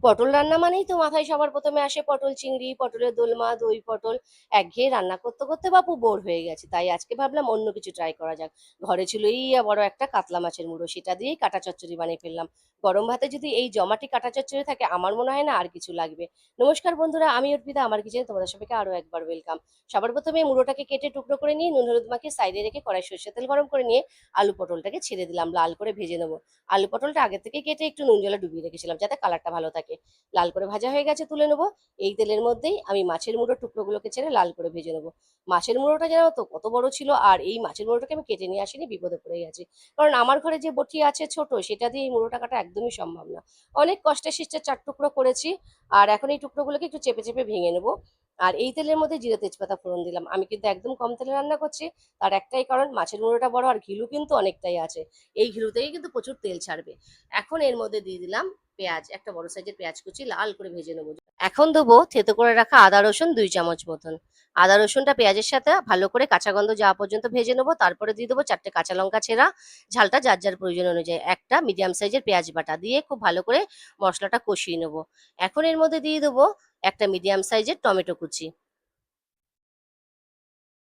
পটল রান্না মানেই তো মাথায় সবার প্রথমে আসে পটল চিংড়ি, পটলের দোলমা, দই পটল। একঘেয়ে রান্না করতে করতে বাপু বোর হয়ে গেছে, তাই আজকে ভাবলাম অন্য কিছু ট্রাই করা যাক। ঘরে ছিল এই বড় একটা কাতলা মাছের মুড়ো, সেটা দিয়েই কাটা চচ্চড়ি বানিয়ে ফেললাম। গরম ভাতে যদি এই জমাটি কাটা চচ্চড়ি থাকে, আমার মনে হয় না আর কিছু লাগবে। নমস্কার বন্ধুরা, আমি অর্পিতা, আমার কিচেনে তোমাদের সবাইকে আরো একবার ওয়েলকাম। সবার প্রথমে মুড়োটাকে কেটে টুকরো করে নিয়ে নুন হলুদ মাখিয়ে সাইডে রেখে কড়াই সরষের তেল গরম করে নিয়ে আলু পটলটাকে ছেড়ে দিলাম, লাল করে ভেজে নেবো। আলু পটলটা আগে থেকে কেটে একটু নুন জলে ডুবিয়ে রেখেছিলাম যাতে কালারটা ভালো থাকে। লাল করে ভাজা হয়ে গেছে, তুলে নেবো। এই তেলের মধ্যেই আমি মাছের মুড়োর টুকরোগুলোকে ছেড়ে লাল করে ভেজে নেবো। মাছের মুড়োটা জানো তো কত বড় ছিল, আর এই মাছের মুড়োটাকে আমি কেটে নিয়ে আসিনি, বিপদে পড়ে গেছি। কারণ আমার ঘরে যে বটি আছে ছোট, সেটা দিয়ে এই মুড়োটা কাটা একদমই সম্ভব না। অনেক কষ্টে শিষ্টে চার টুকরো করেছি। আর এখন এই টুকরোগুলোকে একটু চেপে চেপে ভেঙে নেবো। আর এই তেলের মধ্যে জিরে তেজপাতা ফোড়ন দিলাম, আমি কিন্তু একদম কম তেলে রান্না করছি। তার একটাই কারণ, মাছের মুড়োটা বড় আর ঘিলু কিন্তু অনেকটাই আছে। এই ঘিলুতেই কিন্তু প্রচুর তেল ছাড়বে। এখন এর মধ্যে দিয়ে দিলাম পেঁয়াজ, একটা বড় সাইজের পেঁয়াজ কুচি লাল করে ভেজে নেবো। এখন দেবো থেতো করে রাখা আদা রসুন 2 চামচ মতন। আদা রসুনটা পেঁয়াজের সাথে ভালো করে কাঁচা গন্ধ যাওয়া পর্যন্ত ভেজে নেবো। তারপরে দিয়ে দেবো 4টে কাঁচা লঙ্কা ছেঁড়া, ঝালটা যার যার প্রয়োজন অনুযায়ী। একটা মিডিয়াম সাইজের পেঁয়াজ বাটা দিয়ে খুব ভালো করে মশলাটা কষিয়ে নেবো। এখন এর মধ্যে দিয়ে দেবো একটা মিডিয়াম সাইজের টমেটো কুচি।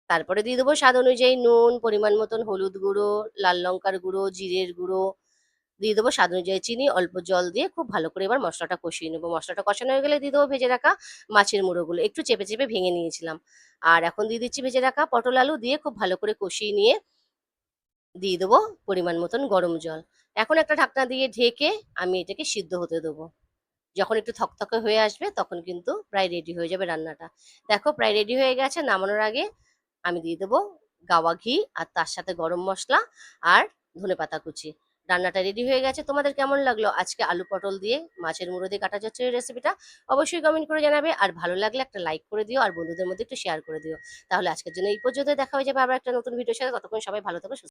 তারপরে দিয়ে দেবো স্বাদ অনুযায়ী নুন, পরিমাণ মতন হলুদ গুঁড়ো, লাল লঙ্কার গুঁড়ো, জিরের গুঁড়ো, দিয়ে দেবো স্বাদ অনুযায়ী চিনি, অল্প জল দিয়ে খুব ভালো করে এবার মশলাটা কষিয়ে নেবো। মশলাটা কষানো হয়ে গেলে দিয়ে দেবো ভেজে রাখা মাছের মুড়োগুলো, একটু চেপে চেপে ভেঙে নিয়েছিলাম। আর এখন দিয়ে দিচ্ছি ভেজে রাখা পটল আলু, দিয়ে খুব ভালো করে কষিয়ে নিয়ে দিয়ে দেবো পরিমাণ মতন গরম জল। এখন একটা ঢাকনা দিয়ে ঢেকে আমি এটাকে সিদ্ধ হতে দেবো। যখন একটু থকথকে হয়ে আসবে তখন কিন্তু প্রায় রেডি হয়ে যাবে রান্নাটা। দেখো প্রায় রেডি হয়ে গেছে। নামানোর আগে আমি দিয়ে দেবো গাওয়া ঘি, আর তার সাথে গরম মশলা আর ধনেপাতা কুচি। রান্নাটা রেডি হয়ে গেছে। তোমাদের কেমন লাগলো আজকে আলু পটল দিয়ে মাছের মুড়ো দিয়ে কাটা চচ্চড়ির রেসিপিটা? অবশ্যই কমেন্ট করে জানাবে, আর ভালো লাগলে একটা লাইক করে দিও, আর বন্ধুদের মধ্যে একটু শেয়ার করে দিও। তাহলে আজকের জন্য এই পর্যন্ত, দেখা হয়ে যাবে আবার একটা নতুন ভিডিওর সাথে। ততক্ষণ সবাই ভালো থেকো, সুস্থ